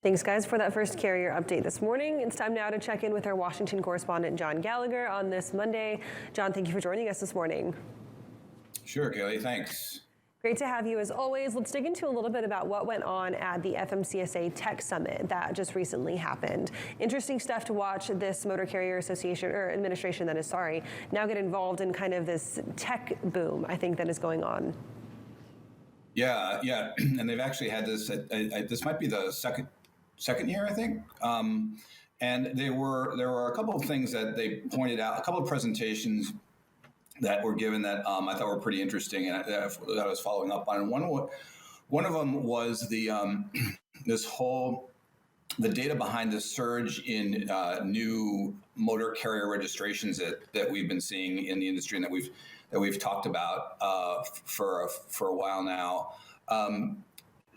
Thanks, guys, for that first carrier update this morning. It's time now to check in with our Washington correspondent, John Gallagher, on this Monday. John, thank you for joining us this morning. Sure, Kaylee, thanks. Great to have you as always. Let's dig into a little bit about what went on at the FMCSA Tech Summit that just recently happened. Interesting stuff to watch this Motor Carrier Association, or administration that is, now get involved in kind of this tech boom, I think, that is going on. Yeah, and they've actually had this, this might be the second year, I think. And there were a couple of things that they pointed out, a couple of presentations that were given that I thought were pretty interesting, and that I was following up on. And one of them was the the data behind the surge in new motor carrier registrations that we've been seeing in the industry and that we've talked about for a while now.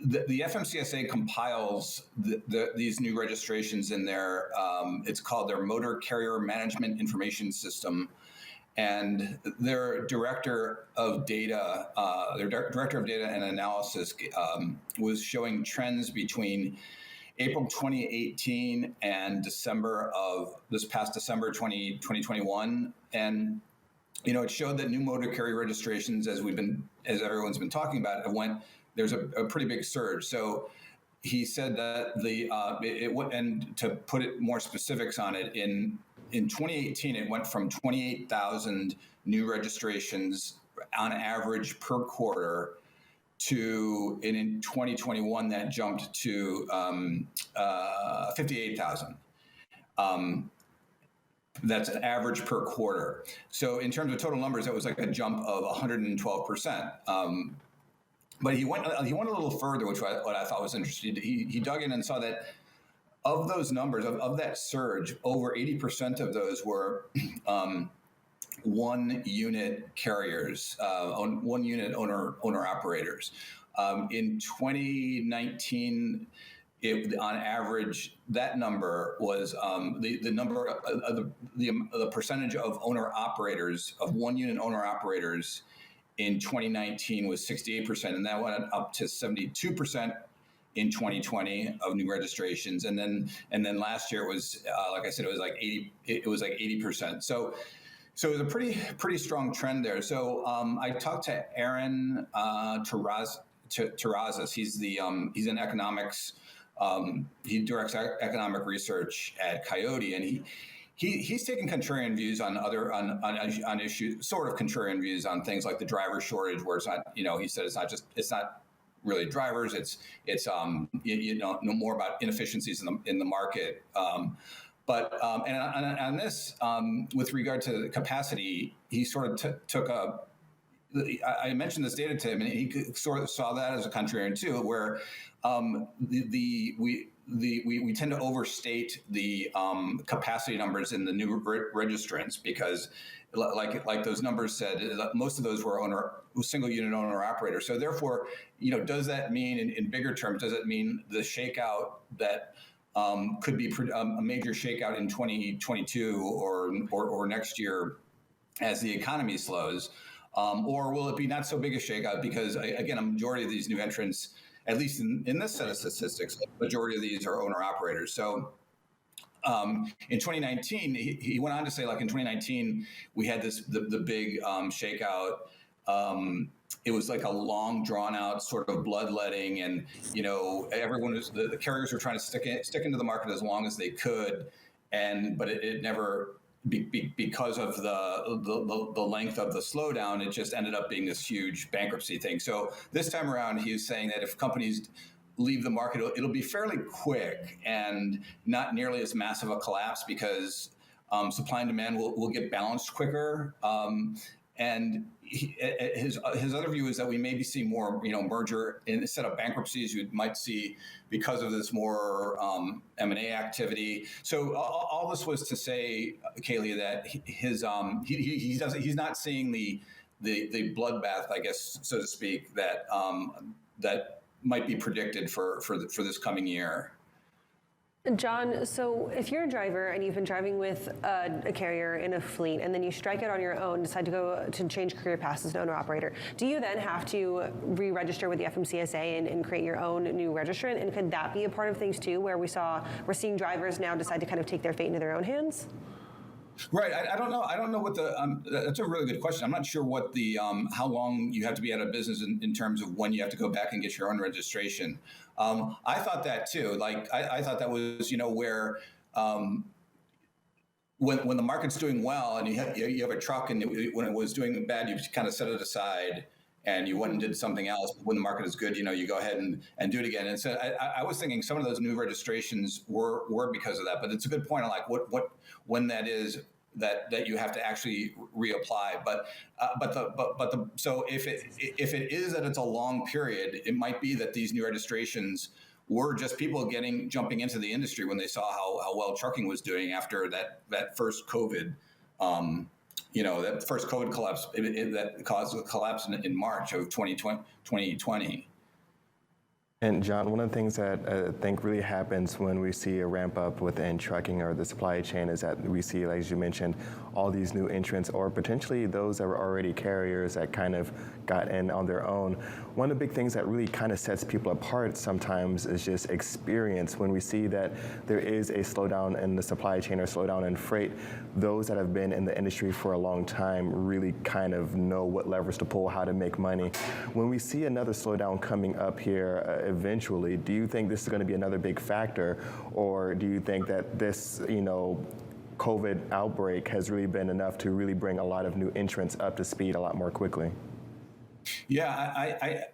The FMCSA compiles these new registrations in their it's called their Motor Carrier Management Information System. And their director of data, and analysis, was showing trends between April 2018 and this past December 2021, and it showed that new motor carrier registrations, as everyone's been talking about, there's a pretty big surge. So he said that and to put it more specifics on it, in 2018, it went from 28,000 new registrations on average per quarter and in 2021, that jumped to 58,000. That's an average per quarter. So in terms of total numbers, that was like a jump of 112%. But he went a little further, what I thought was interesting. He dug in and saw that of those numbers, of that surge, over 80% of those were one unit carriers, one unit owner operators. In 2019, on average, that number was the percentage of owner operators, of one unit owner operators in 2019 was 68%, and that went up to 72% in 2020 of new registrations, and then last year it was like I said, it was like 80%. So it was a pretty strong trend there. So I talked to Aaron Terrazas. He's in economics. He directs economic research at Coyote, and he's taking contrarian views on issues, sort of contrarian views on things like the driver shortage, where it's not, he said it's not really drivers. It's more about inefficiencies in the market. But on this, with regard to capacity, he sort of took I mentioned this data to him, and he sort of saw that as a contrarian too, where we tend to overstate the capacity numbers in the new registrants, because like those numbers said, most of those were single unit owner operators. So therefore, does that mean in bigger terms, does it mean the shakeout that could be a major shakeout in 2022 or next year as the economy slows? Or will it be not so big a shakeout because, again, a majority of these new entrants, at least in this set of statistics, the majority of these are owner operators. So in 2019, he went on to say, like in 2019, we had the big shakeout. It was like a long, drawn out sort of bloodletting, and the carriers were trying to stick into the market as long as they could, but it never. Because of the length of the slowdown, it just ended up being this huge bankruptcy thing. So this time around, he was saying that if companies leave the market, it'll be fairly quick and not nearly as massive a collapse, because supply and demand will get balanced quicker. And his other view is that we maybe see more, merger instead of bankruptcies. You might see, because of this, more M&A activity. So all this was to say, Kaylee, that he's not seeing the bloodbath, I guess, so to speak, that might be predicted for this coming year. John, so if you're a driver and you've been driving with a carrier in a fleet and then you strike out on your own, decide to go to change career paths as an owner-operator, do you then have to re-register with the FMCSA and create your own new registrant? And could that be a part of things too, where we're seeing drivers now decide to kind of take their fate into their own hands? Right. I don't know. I don't know what that's a really good question. I'm not sure what the, how long you have to be out of business in terms of when you have to go back and get your own registration. I thought that too. Like, I thought that was, where, when the market's doing well and you have a truck and when it was doing bad, you kind of set it aside and you went and did something else. When the market is good, you go ahead and do it again. And so I was thinking some of those new registrations were because of that. But it's a good point on like when that is that you have to actually reapply. So if it is that it's a long period, it might be that these new registrations were just people jumping into the industry when they saw how well trucking was doing after that first COVID. That first COVID collapse that caused a collapse in March of 2020. And John, one of the things that I think really happens when we see a ramp up within trucking or the supply chain is that we see, like as you mentioned, all these new entrants or potentially those that were already carriers that kind of got in on their own. One of the big things that really kind of sets people apart sometimes is just experience. When we see that there is a slowdown in the supply chain or slowdown in freight, those that have been in the industry for a long time really kind of know what levers to pull, how to make money. When we see another slowdown coming up here eventually, do you think this is going to be another big factor, or do you think that this, COVID outbreak has really been enough to really bring a lot of new entrants up to speed a lot more quickly? Yeah,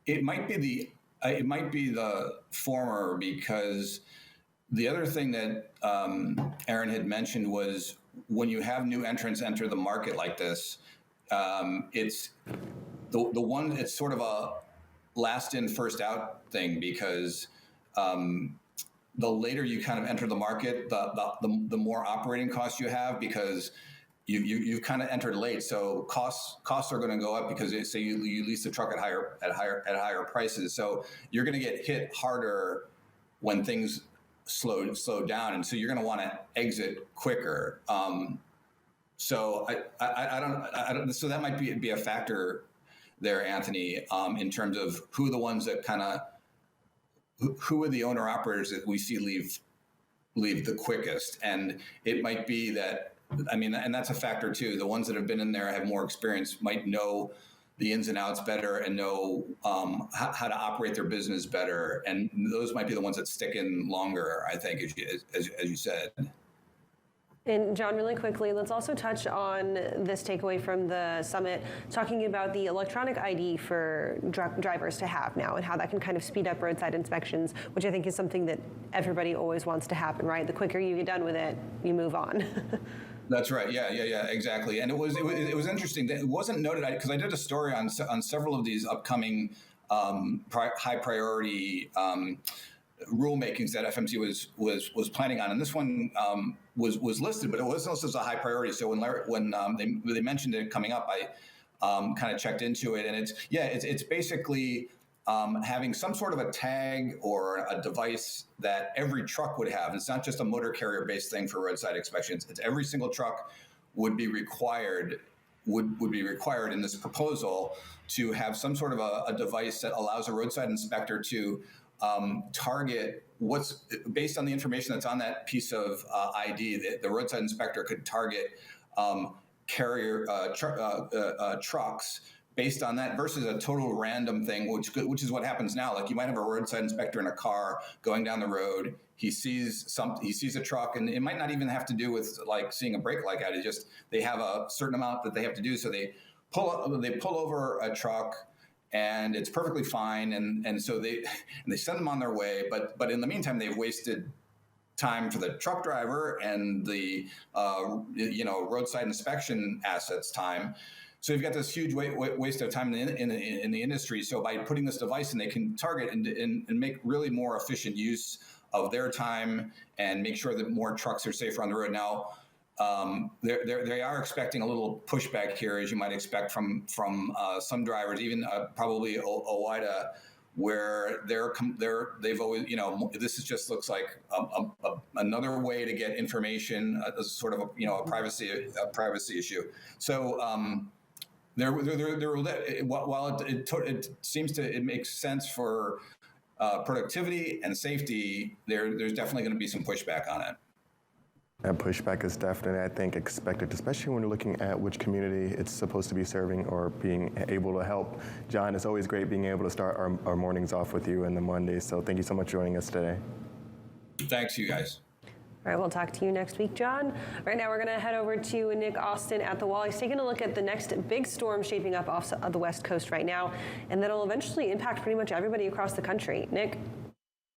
it might be the former, because the other thing that Aaron had mentioned was when you have new entrants enter the market like this, it's it's sort of a last in first out thing, because the later you kind of enter the market, the more operating costs you have, because you've kind of entered late. So costs are going to go up because say you lease the truck at higher prices. So you're going to get hit harder when things slow down, and so you're going to want to exit quicker. So I don't. So that might be a factor there, Anthony, in terms of who are the ones that who are the owner operators that we see leave the quickest. And it might be that, and that's a factor too. The ones that have been in there, have more experience, might know the ins and outs better and know how to operate their business better. And those might be the ones that stick in longer, I think, as you said. And John, really quickly, let's also touch on this takeaway from the summit, talking about the electronic ID for drivers to have now and how that can kind of speed up roadside inspections, which I think is something that everybody always wants to happen, right? The quicker you get done with it, you move on. That's right. Yeah, exactly. And it was interesting that it wasn't noted, because I did a story on several of these upcoming high priority rulemakings that FMC was planning on, and this one was listed, but it wasn't listed as a high priority. So when they mentioned it coming up, I kind of checked into it, and it's basically having some sort of a tag or a device that every truck would have. It's not just a motor carrier based thing for roadside inspections. It's every single truck would be required in this proposal to have some sort of a device that allows a roadside inspector to target what's based on the information that's on that piece of ID. The roadside inspector could target carrier trucks based on that versus a total random thing, which is what happens now. Like, you might have a roadside inspector in a car going down the road. He sees a truck, and it might not even have to do with like seeing a brake light out. It just, they have a certain amount that they have to do, so they pull over a truck, and it's perfectly fine, and so they send them on their way. But in the meantime, they've wasted time for the truck driver and the roadside inspection assets time. So you've got this huge waste of time in the industry. So by putting this device in, they can target and make really more efficient use of their time and make sure that more trucks are safer on the road. Now, they are expecting a little pushback here, as you might expect from some drivers. Even probably OOIDA where they've always, this is just looks like another way to get information, sort of a privacy issue. So while it seems to it makes sense for productivity and safety, there's definitely going to be some pushback on it. That pushback is definitely, I think, expected, especially when you're looking at which community it's supposed to be serving or being able to help. John, it's always great being able to start our mornings off with you and the Mondays, so thank you so much for joining us today. Thanks, you guys. All right, we'll talk to you next week, John. Right now, we're going to head over to Nick Austin at the Wall. He's taking a look at the next big storm shaping up off the West Coast right now, and that'll eventually impact pretty much everybody across the country. Nick?